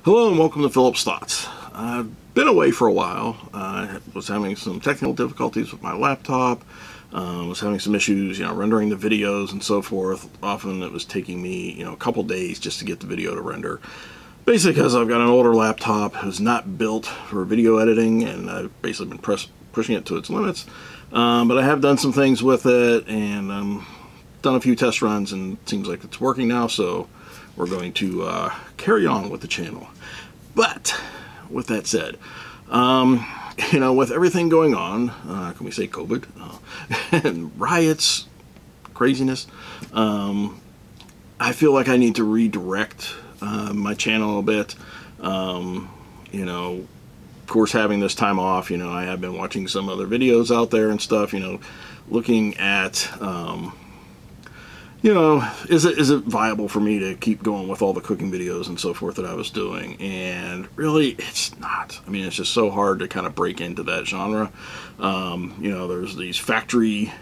Hello and welcome to Philip's Thoughts. I've been away for a while. I was having some technical difficulties with my laptop. Was having some issues, rendering the videos and so forth. Often it was taking me, a couple days just to get the video to render. Basically because I've got an older laptop. It was not built for video editing, and I've basically been pushing it to its limits. But I have done some things with it, and done a few test runs, and it seems like it's working now, so we're going to carry on with the channel. But with that said, with everything going on, can we say COVID, and riots, craziness, I feel like I need to redirect my channel a bit. Of course, having this time off, I have been watching some other videos out there and stuff, looking at is it viable for me to keep going with all the cooking videos and so forth that I was doing? And really, it's not. I mean, it's just so hard to kind of break into that genre. There's these factory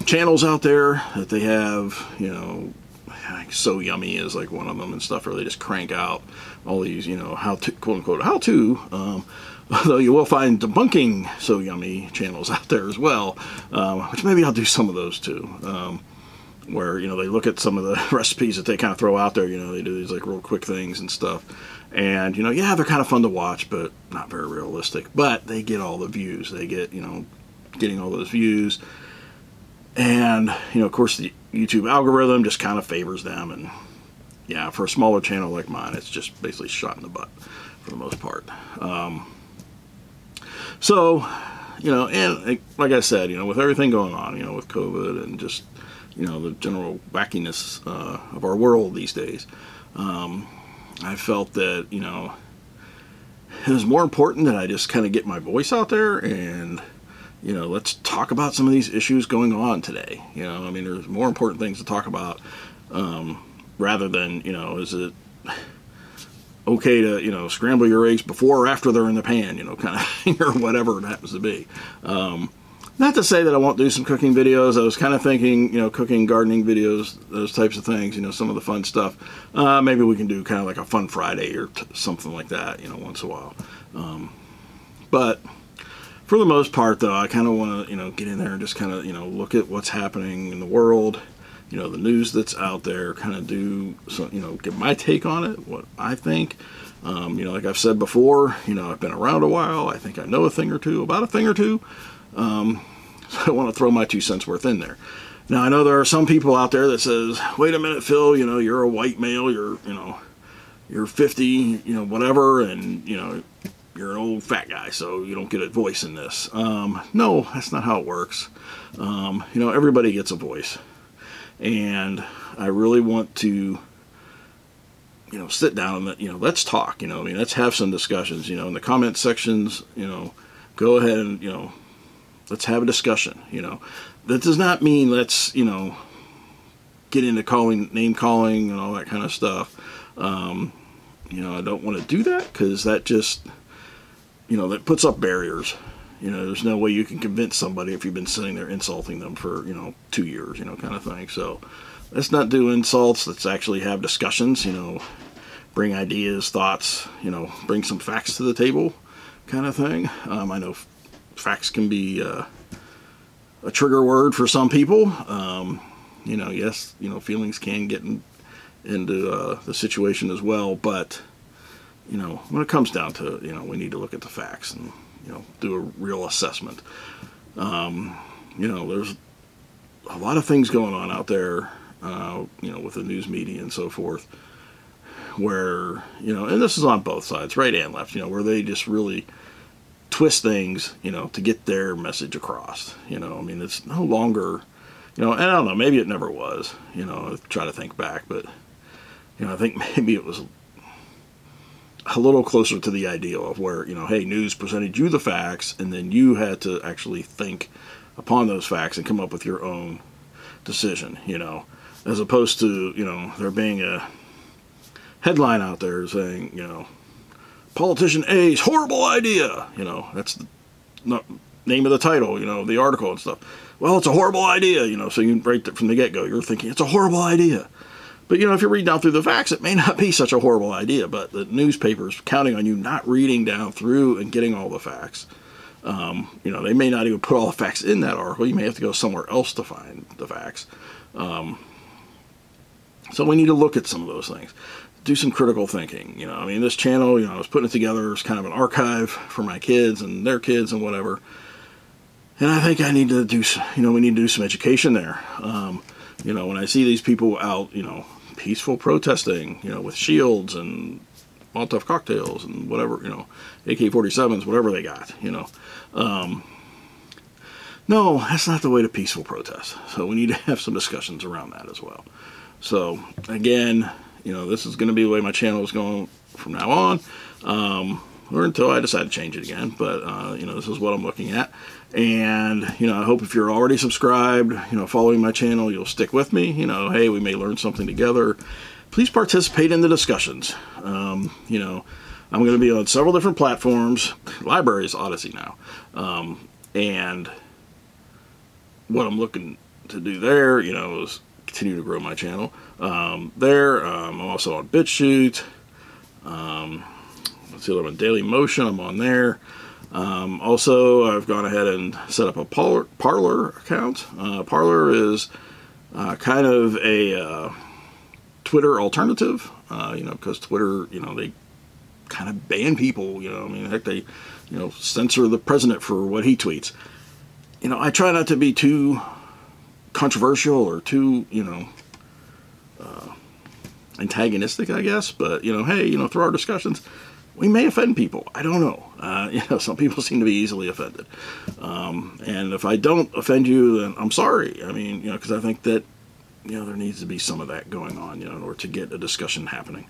channels out there that they have, like So Yummy is like one of them and stuff, where they just crank out all these, how to, quote unquote, how to, although you will find debunking So Yummy channels out there as well, which maybe I'll do some of those too. Where, they look at some of the recipes that they kind of throw out there, they do these like real quick things and stuff. And, yeah, they're kind of fun to watch, but not very realistic. But they get all the views. They get, getting all those views. And, of course, the YouTube algorithm just kind of favors them. And, yeah, for a smaller channel like mine, it's just basically shot in the butt for the most part. And like I said, with everything going on, with COVID and just, the general wackiness of our world these days, I felt that, it was more important that I just kind of get my voice out there and, let's talk about some of these issues going on today. There's more important things to talk about rather than, is it okay to, scramble your eggs before or after they're in the pan, kind of thing, or whatever it happens to be. Not to say that I won't do some cooking videos. I was kind of thinking, cooking, gardening videos, those types of things, some of the fun stuff. Maybe we can do kind of like a Fun Friday or something like that, once in a while. But for the most part, though, I kind of want to, get in there and just kind of, look at what's happening in the world, the news that's out there, kind of do, give my take on it, what I think. Like I've said before, I've been around a while. I think I know a thing or two about a thing or two. So I want to throw my 2 cents worth in there. Now, I know there are some people out there that says, wait a minute, Phil, you're a white male, you're 50, whatever, and, you're an old fat guy, so you don't get a voice in this. No, that's not how it works. Everybody gets a voice. And I really want to, sit down and, let's talk, let's have some discussions, in the comment sections, go ahead and, let's have a discussion, That does not mean let's, get into name calling and all that kind of stuff. I don't want to do that, because that just, that puts up barriers. There's no way you can convince somebody if you've been sitting there insulting them for, 2 years, kind of thing. So let's not do insults. Let's actually have discussions, bring ideas, thoughts, bring some facts to the table kind of thing. I know facts can be a trigger word for some people. Yes, feelings can get into the situation as well, but when it comes down to it, we need to look at the facts and do a real assessment. There's a lot of things going on out there, with the news media and so forth, where and this is on both sides, right and left, where they just really twist things, to get their message across. It's no longer, and I don't know, maybe it never was, try to think back, but, I think maybe it was a little closer to the ideal of where, hey, news presented you the facts, and then you had to actually think upon those facts and come up with your own decision, as opposed to, there being a headline out there saying, Politician A's horrible idea. That's the name of the title, the article and stuff. Well, it's a horrible idea, so you right from the get-go, you're thinking it's a horrible idea. But, you know, if you read down through the facts, it may not be such a horrible idea, but the newspaper's counting on you not reading down through and getting all the facts. You know, they may not even put all the facts in that article. You may have to go somewhere else to find the facts. So we need to look at some of those things. Do some critical thinking. You know, I mean, this channel, you know, I was putting it together as kind of an archive for my kids and their kids and whatever. And I think I need to do, you know, we need to do some education there. You know, when I see these people out, you know, peaceful protesting, you know, with shields and Molotov cocktails and whatever, you know, AK-47s, whatever they got, you know. No, that's not the way to peaceful protest. So we need to have some discussions around that as well. So, again, you know, this is going to be the way my channel is going from now on, or until I decide to change it again. But, you know, this is what I'm looking at. And, you know, I hope if you're already subscribed, you know, following my channel, you'll stick with me. You know, hey, we may learn something together. Please participate in the discussions. You know, I'm going to be on several different platforms. Library is Odyssey now. And what I'm looking to do there, you know, is continue to grow my channel. I'm also on BitChute. Let's see, I'm on Daily Motion. I'm on there. Also, I've gone ahead and set up a Parler account. Parler is kind of a Twitter alternative, you know, because Twitter, you know, they kind of ban people, you know, I mean, heck, they, you know, censor the president for what he tweets. You know, I try not to be too controversial or too, you know, antagonistic, I guess, but, you know, hey, you know, through our discussions, we may offend people. I don't know. You know, some people seem to be easily offended. And if I don't offend you, then I'm sorry. I mean, you know, because I think that, you know, there needs to be some of that going on, you know, in order to get a discussion happening.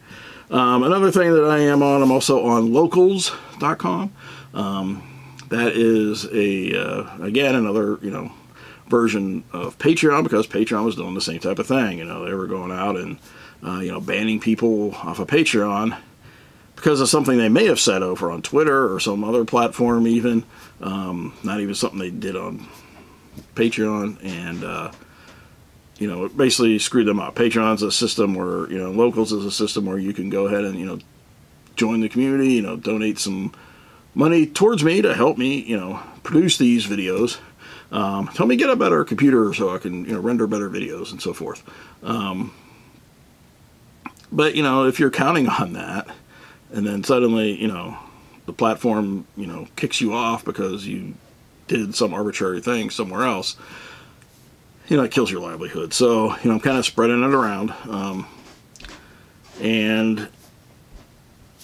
Another thing that I am on, I'm also on Localscom. That is again, another, you know, version of Patreon, because Patreon was doing the same type of thing. You know, they were going out and, you know, banning people off of Patreon because of something they may have said over on Twitter or some other platform even. Not even something they did on Patreon. And, you know, it basically screwed them up. Patreon's a system where, you know, Locals is a system where you can go ahead and, you know, join the community, you know, donate some money towards me to help me, you know, produce these videos. Help me get a better computer so I can, you know, render better videos and so forth. But, you know, if you're counting on that, and then suddenly, you know, the platform, you know, kicks you off because you did some arbitrary thing somewhere else, you know, it kills your livelihood. So, you know, I'm kind of spreading it around. And,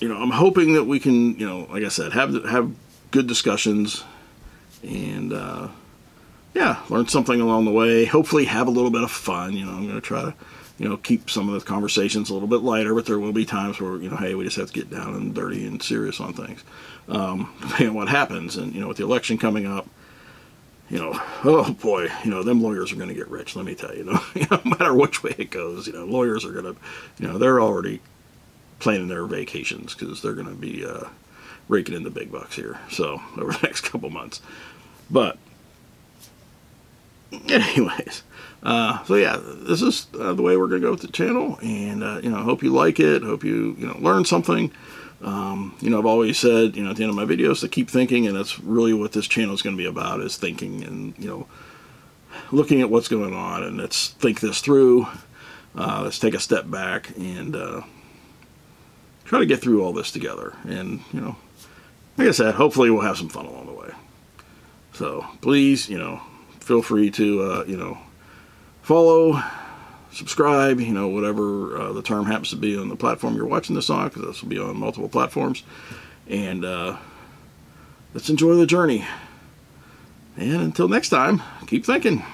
you know, I'm hoping that we can, you know, like I said, have good discussions and, yeah, learn something along the way. Hopefully have a little bit of fun. You know, I'm going to try to, you know, keep some of the conversations a little bit lighter, but there will be times where, you know, hey, we just have to get down and dirty and serious on things. Depending on what happens. And, you know, with the election coming up, you know, oh boy, you know, them lawyers are going to get rich, let me tell you. No matter which way it goes, you know, lawyers are going to, you know, they're already planning their vacations because they're going to be raking in the big bucks here. So, over the next couple months. But, anyways, so yeah, this is the way we're going to go with the channel, and, you know, I hope you like it, hope you, you know, learn something. You know, I've always said, you know, at the end of my videos to keep thinking, and that's really what this channel is going to be about, is thinking and, you know, looking at what's going on, and let's think this through. Let's take a step back and try to get through all this together. And, you know, like I said, hopefully we'll have some fun along the way. So please, you know, feel free to, you know, follow, subscribe, you know, whatever the term happens to be on the platform you're watching this on, because this will be on multiple platforms. And let's enjoy the journey. And until next time, keep thinking.